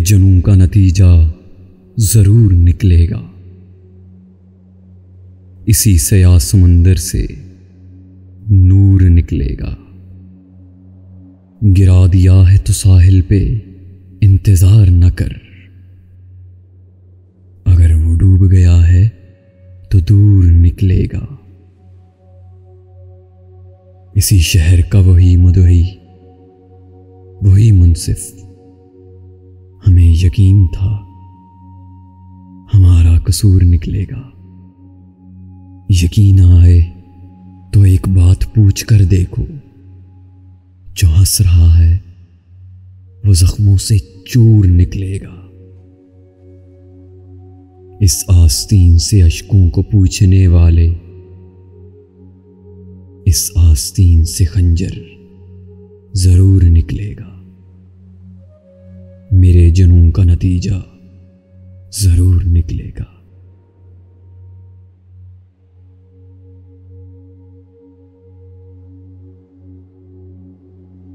जुनून का नतीजा जरूर निकलेगा। इसी से या समंदर से नूर निकलेगा। गिरा दिया है तो साहिल पे इंतजार न कर, अगर वो डूब गया है तो दूर निकलेगा। इसी शहर का वही मुदई, वही मुंसिफ, हमें यकीन था हमारा कसूर निकलेगा। यकीन आए तो एक बात पूछ कर देखो, जो हंस रहा है वो जख्मों से चूर निकलेगा। इस आस्तीन से अश्कों को पूछने वाले, इस आस्तीन से खंजर जरूर निकलेगा। मेरे जुनून का नतीजा जरूर निकलेगा।